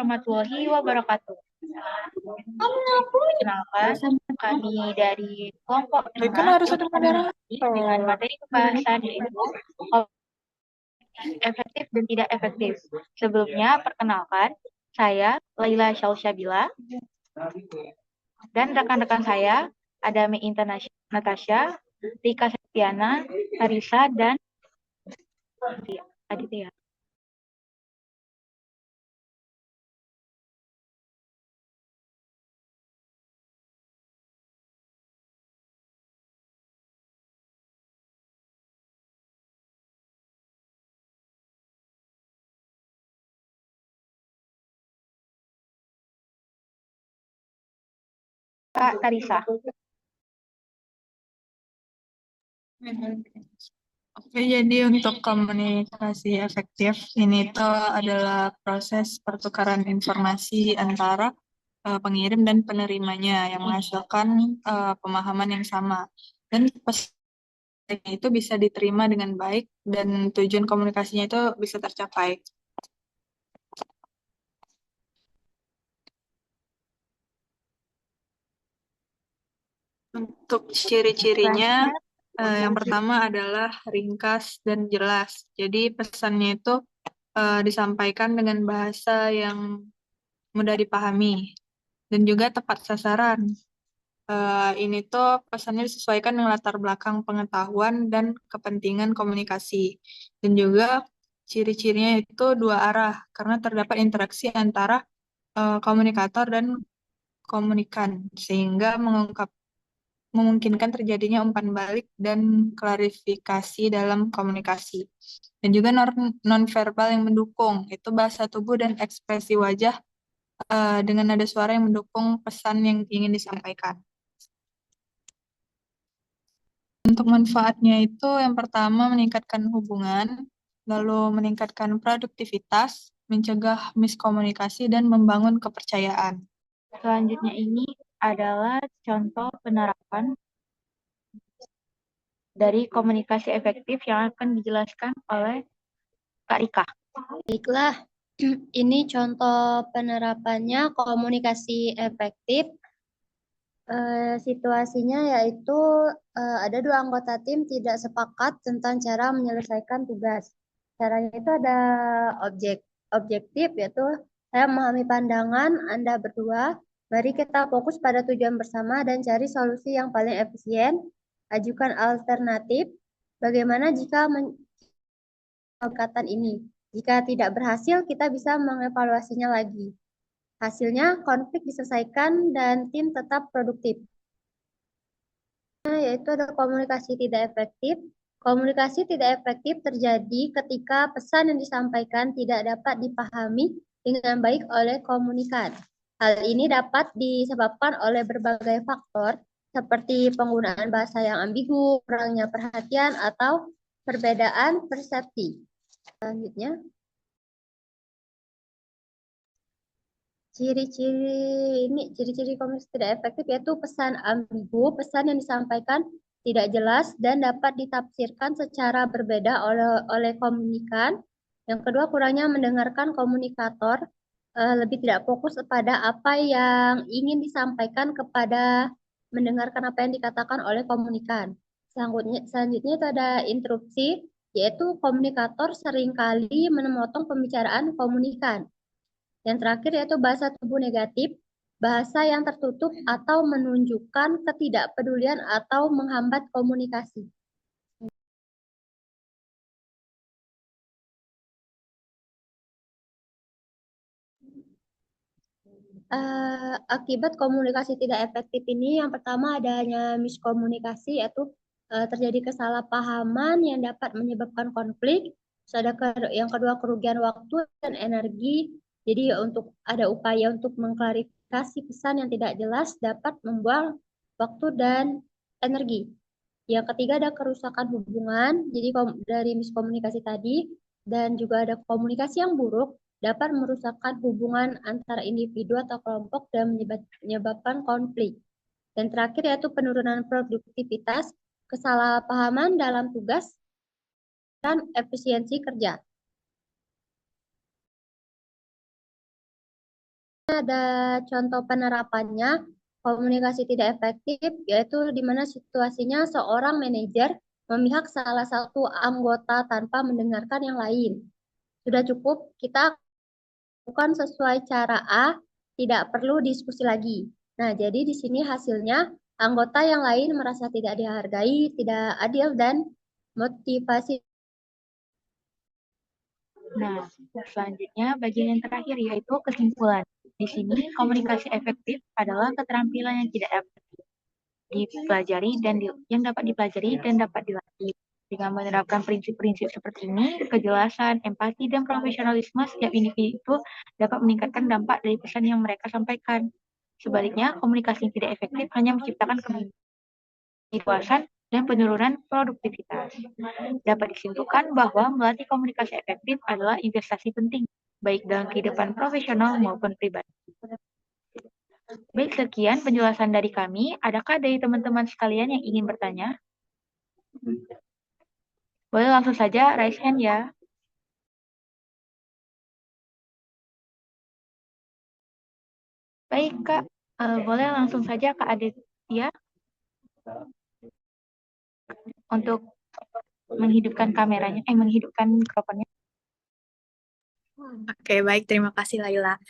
warahmatullahi wabarakatuh. Perkenalkan, kami dari kelompok Kan 5 harus ada moderator. dengan materi pembahasan yaitu efektif dan tidak efektif. Sebelumnya, perkenalkan, saya Laila Syalsabila dan rekan-rekan saya ada Mei Natasha, Rika Septiana, Karisa, dan Aditya. Kak Karisa. Oke, jadi untuk komunikasi efektif ini tuh adalah proses pertukaran informasi antara pengirim dan penerimanya yang menghasilkan pemahaman yang sama. Dan pesannya itu bisa diterima dengan baik dan tujuan komunikasinya itu bisa tercapai. Untuk ciri-cirinya, yang pertama adalah ringkas dan jelas. Jadi pesannya itu disampaikan dengan bahasa yang mudah dipahami dan juga tepat sasaran. Ini tuh pesannya disesuaikan dengan latar belakang pengetahuan dan kepentingan komunikasi. Dan juga ciri-cirinya itu dua arah karena terdapat interaksi antara komunikator dan komunikan sehingga memungkinkan terjadinya umpan balik dan klarifikasi dalam komunikasi. Dan juga nonverbal yang mendukung, itu bahasa tubuh dan ekspresi wajah dengan nada suara yang mendukung pesan yang ingin disampaikan. Untuk manfaatnya itu yang pertama meningkatkan hubungan, lalu meningkatkan produktivitas, mencegah miskomunikasi, dan membangun kepercayaan. Selanjutnya ini adalah contoh penerapan dari komunikasi efektif yang akan dijelaskan oleh Kak Rika. Baiklah, ini contoh penerapannya komunikasi efektif. Situasinya yaitu ada dua anggota tim tidak sepakat tentang cara menyelesaikan tugas. Caranya itu ada objektif, yaitu saya memahami pandangan Anda berdua. Mari kita fokus pada tujuan bersama dan cari solusi yang paling efisien. Ajukan alternatif. Bagaimana jika pendekatan ini? Jika tidak berhasil, kita bisa mengevaluasinya lagi. Hasilnya, konflik diselesaikan dan tim tetap produktif. Yaitu ada komunikasi tidak efektif. Komunikasi tidak efektif terjadi ketika pesan yang disampaikan tidak dapat dipahami dengan baik oleh komunikan. Hal ini dapat disebabkan oleh berbagai faktor seperti penggunaan bahasa yang ambigu, kurangnya perhatian, atau perbedaan persepsi. Selanjutnya, ciri-ciri komunikasi tidak efektif yaitu pesan ambigu, pesan yang disampaikan tidak jelas dan dapat ditafsirkan secara berbeda oleh komunikan. Yang kedua, kurangnya mendengarkan komunikator, lebih tidak fokus pada apa yang ingin disampaikan kepada mendengarkan apa yang dikatakan oleh komunikan. Selanjutnya itu ada interupsi, yaitu komunikator seringkali memotong pembicaraan komunikan. Yang terakhir yaitu bahasa tubuh negatif, bahasa yang tertutup atau menunjukkan ketidakpedulian atau menghambat komunikasi. Akibat komunikasi tidak efektif ini yang pertama adanya miskomunikasi, yaitu terjadi kesalahpahaman yang dapat menyebabkan konflik. Terus yang kedua kerugian waktu dan energi. Jadi ada upaya untuk mengklarifikasi pesan yang tidak jelas dapat membuang waktu dan energi. Yang ketiga ada kerusakan hubungan. Jadi dari miskomunikasi tadi dan juga ada komunikasi yang buruk dapat merusakkan hubungan antara individu atau kelompok dan menyebabkan konflik. Dan terakhir yaitu penurunan produktivitas, kesalahpahaman dalam tugas, dan efisiensi kerja. ada contoh penerapannya komunikasi tidak efektif, yaitu di mana situasinya seorang manajer memihak salah satu anggota tanpa mendengarkan yang lain. Sudah cukup, kita lakukan sesuai cara A, tidak perlu diskusi lagi. Nah, jadi di sini hasilnya anggota yang lain merasa tidak dihargai, tidak adil, dan motivasi. Nah, selanjutnya bagian yang terakhir yaitu kesimpulan. Di sini komunikasi efektif adalah keterampilan yang tidak dipelajari dan yang dapat dipelajari dan dapat dilatih. Dengan menerapkan prinsip-prinsip seperti ini, kejelasan, empati, dan profesionalisme setiap individu itu dapat meningkatkan dampak dari pesan yang mereka sampaikan. Sebaliknya, komunikasi yang tidak efektif hanya menciptakan kebingungan dan penurunan produktivitas. Dapat disimpulkan bahwa melatih komunikasi efektif adalah investasi penting, baik dalam kehidupan profesional maupun pribadi. Baik, sekian penjelasan dari kami. Adakah dari teman-teman sekalian yang ingin bertanya? Boleh langsung saja raise hand ya. Baik, Kak. Boleh langsung saja Kak Aditya untuk menghidupkan kameranya, menghidupkan mikrofonnya. Oke, baik. Terima kasih, Laila.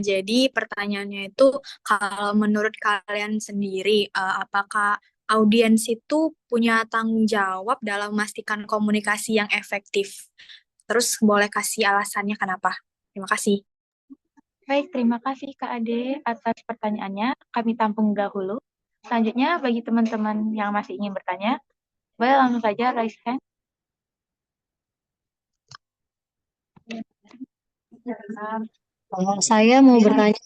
Jadi pertanyaannya itu, kalau menurut kalian sendiri, apakah audiens itu punya tanggung jawab dalam memastikan komunikasi yang efektif? Terus boleh kasih alasannya kenapa? Terima kasih. Baik, terima kasih Kak Ade atas pertanyaannya. Kami tampung dahulu. Selanjutnya, bagi teman-teman yang masih ingin bertanya, boleh langsung saja raise hand. Saya mau bertanya.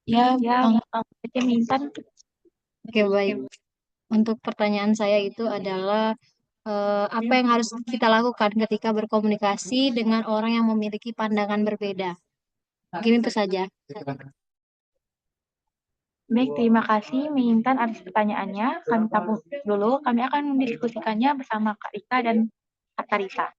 Ya, Bang Mintan. Oke, baik. Untuk pertanyaan saya itu adalah apa yang harus kita lakukan ketika berkomunikasi dengan orang yang memiliki pandangan berbeda? Mungkin itu saja. Baik, terima kasih Mintan atas pertanyaannya. Kami tampung dulu. Kami akan mendiskusikannya bersama Kak Rika dan Kak Tarisa.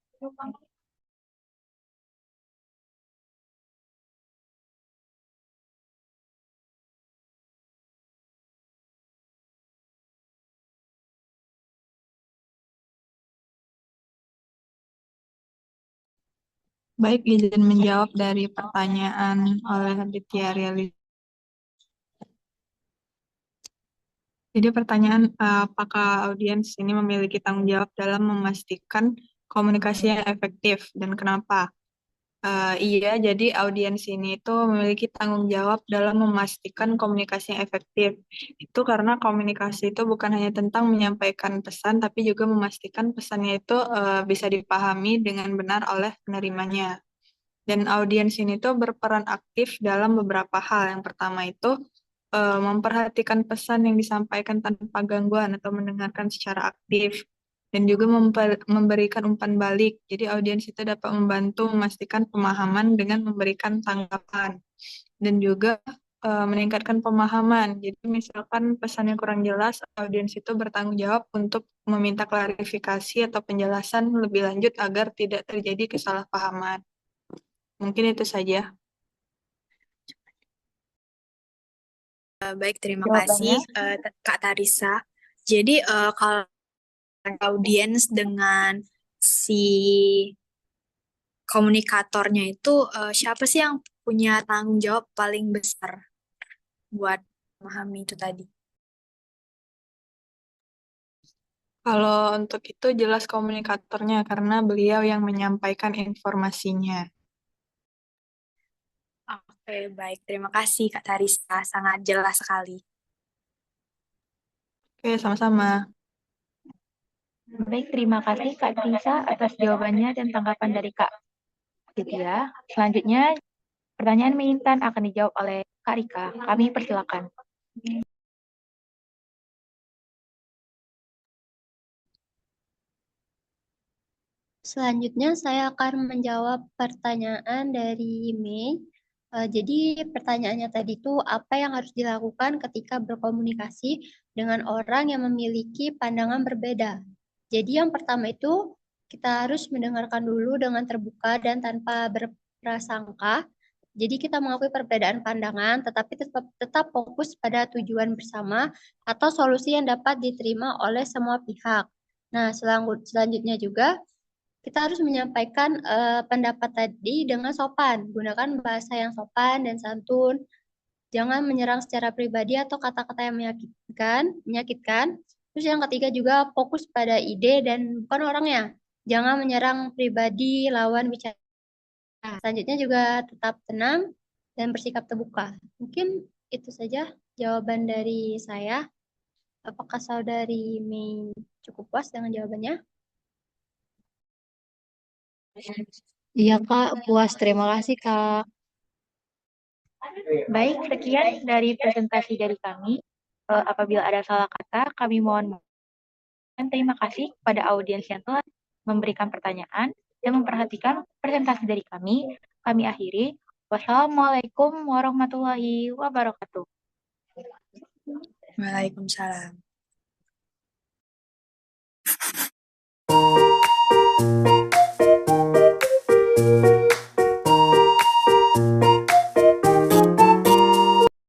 Baik, izin menjawab dari pertanyaan oleh Aditya Riali. Jadi pertanyaan, apakah audiens ini memiliki tanggung jawab dalam memastikan komunikasi yang efektif dan kenapa? Iya, jadi audiens ini itu memiliki tanggung jawab dalam memastikan komunikasi yang efektif. Itu karena komunikasi itu bukan hanya tentang menyampaikan pesan, tapi juga memastikan pesannya itu bisa dipahami dengan benar oleh penerimanya. Dan audiens ini tuh berperan aktif dalam beberapa hal. Yang pertama itu memperhatikan pesan yang disampaikan tanpa gangguan atau mendengarkan secara aktif. Dan juga memberikan umpan balik. Jadi audiens itu dapat membantu memastikan pemahaman dengan memberikan tanggapan. Dan juga meningkatkan pemahaman. Jadi misalkan pesannya kurang jelas, audiens itu bertanggung jawab untuk meminta klarifikasi atau penjelasan lebih lanjut agar tidak terjadi kesalahpahaman. Mungkin itu saja. Baik, terima Jawabannya? kasih Kak Tarisa. Jadi kalau audiens dengan si komunikatornya itu siapa sih yang punya tanggung jawab paling besar buat memahami itu tadi? Kalau untuk itu jelas komunikatornya karena beliau yang menyampaikan informasinya. Oke, baik. Terima kasih Kak Tarisa. Sangat jelas sekali. Oke, sama-sama. Baik, terima kasih Kak Tarisa atas jawabannya dan tanggapan dari Kak Aditya. Selanjutnya, pertanyaan Mintan akan dijawab oleh Kak Rika. Kami persilakan. Selanjutnya saya akan menjawab pertanyaan dari Mei. Jadi pertanyaannya tadi itu apa yang harus dilakukan ketika berkomunikasi dengan orang yang memiliki pandangan berbeda. Jadi yang pertama itu kita harus mendengarkan dulu dengan terbuka dan tanpa berprasangka. Jadi kita mengakui perbedaan pandangan, tetapi tetap fokus pada tujuan bersama atau solusi yang dapat diterima oleh semua pihak. Nah, selanjutnya juga kita harus menyampaikan pendapat tadi dengan sopan. Gunakan bahasa yang sopan dan santun. Jangan menyerang secara pribadi atau kata-kata yang menyakitkan. Terus yang ketiga juga fokus pada ide dan bukan orangnya. Jangan menyerang pribadi lawan bicara. Selanjutnya juga tetap tenang dan bersikap terbuka. Mungkin itu saja jawaban dari saya. Apakah saudari Mei cukup puas dengan jawabannya? Iya Kak, puas. Terima kasih Kak. Baik, sekian dari presentasi dari kami. Apabila ada salah kata, kami mohon maaf. Dan terima kasih kepada audiens yang telah memberikan pertanyaan dan memperhatikan presentasi dari kami. Kami akhiri. Wassalamualaikum warahmatullahi wabarakatuh. Waalaikumsalam.